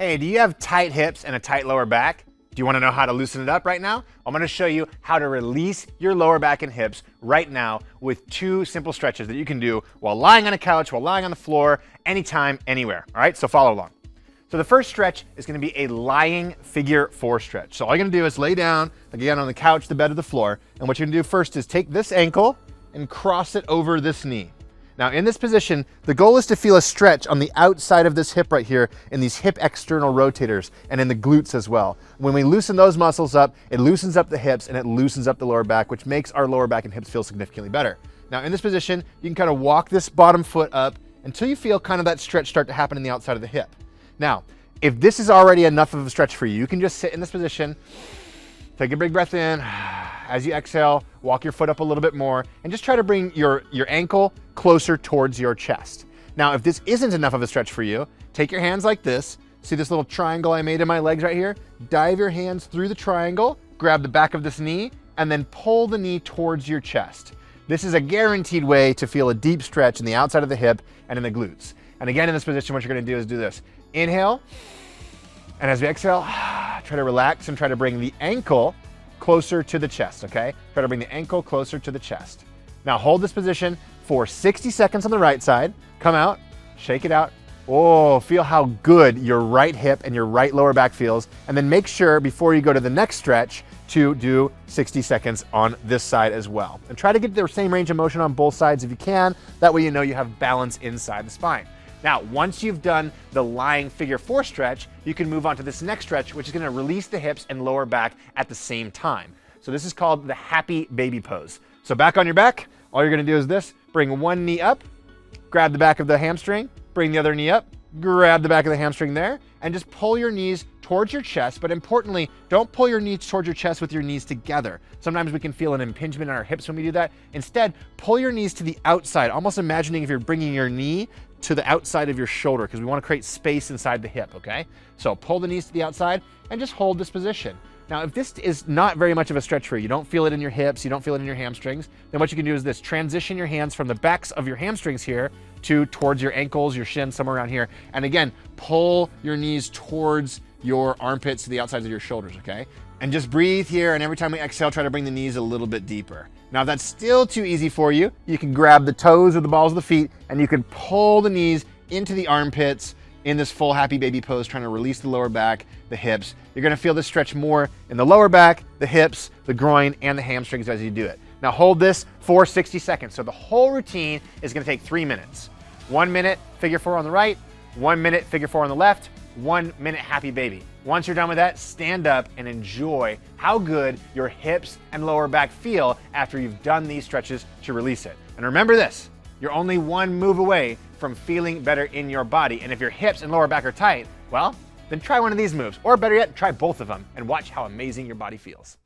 Hey, do you have tight hips and a tight lower back? Do you want to know how to loosen it up right now? I'm going to show you how to release your lower back and hips right now with 2 simple stretches that you can do while lying on a couch, while lying on the floor, anytime, anywhere. All right, so follow along. So the first stretch is going to be a lying figure 4 stretch. So all you're going to do is lay down, again, on the couch, the bed, or the floor. And what you're going to do first is take this ankle and cross it over this knee. Now in this position, the goal is to feel a stretch on the outside of this hip right here in these hip external rotators and in the glutes as well. When we loosen those muscles up, it loosens up the hips and it loosens up the lower back, which makes our lower back and hips feel significantly better. Now in this position, you can kind of walk this bottom foot up until you feel kind of that stretch start to happen in the outside of the hip. Now, if this is already enough of a stretch for you, you can just sit in this position, take a big breath in. As you exhale, walk your foot up a little bit more and just try to bring your ankle closer towards your chest. Now, if this isn't enough of a stretch for you, take your hands like this. See this little triangle I made in my legs right here? Dive your hands through the triangle, grab the back of this knee, and then pull the knee towards your chest. This is a guaranteed way to feel a deep stretch in the outside of the hip and in the glutes. And again, in this position, what you're gonna do is do this. Inhale, and as we exhale, try to relax and try to bring the ankle closer to the chest, okay? Try to bring the ankle closer to the chest. Now hold this position for 60 seconds on the right side. Come out, shake it out. Oh, feel how good your right hip and your right lower back feels. And then make sure before you go to the next stretch to do 60 seconds on this side as well. And try to get the same range of motion on both sides if you can. That way you know you have balance inside the spine. Now, once you've done the lying figure 4 stretch, you can move on to this next stretch, which is gonna release the hips and lower back at the same time. So this is called the happy baby pose. So back on your back, all you're gonna do is this, bring one knee up, grab the back of the hamstring, bring the other knee up, grab the back of the hamstring there, and just pull your knees towards your chest, but importantly, don't pull your knees towards your chest with your knees together. Sometimes we can feel an impingement in our hips when we do that. Instead, pull your knees to the outside, almost imagining if you're bringing your knee to the outside of your shoulder, because we want to create space inside the hip, okay? So pull the knees to the outside and just hold this position. Now, if this is not very much of a stretch for you, you don't feel it in your hips, you don't feel it in your hamstrings, then what you can do is this, transition your hands from the backs of your hamstrings here towards your ankles, your shins, somewhere around here. And again, pull your knees towards your armpits to the outsides of your shoulders, okay? And just breathe here, and every time we exhale, try to bring the knees a little bit deeper. Now, if that's still too easy for you, you can grab the toes or the balls of the feet, and you can pull the knees into the armpits in this full happy baby pose, trying to release the lower back, the hips. You're gonna feel this stretch more in the lower back, the hips, the groin, and the hamstrings as you do it. Now hold this for 60 seconds. So the whole routine is gonna take 3 minutes. 1 minute, figure 4 on the right, 1 minute, figure 4 on the left, 1 minute happy baby. Once you're done with that, stand up and enjoy how good your hips and lower back feel after you've done these stretches to release it. And remember this, you're only 1 move away from feeling better in your body. And if your hips and lower back are tight, well, then try one of these moves. Or better yet, try both of them and watch how amazing your body feels.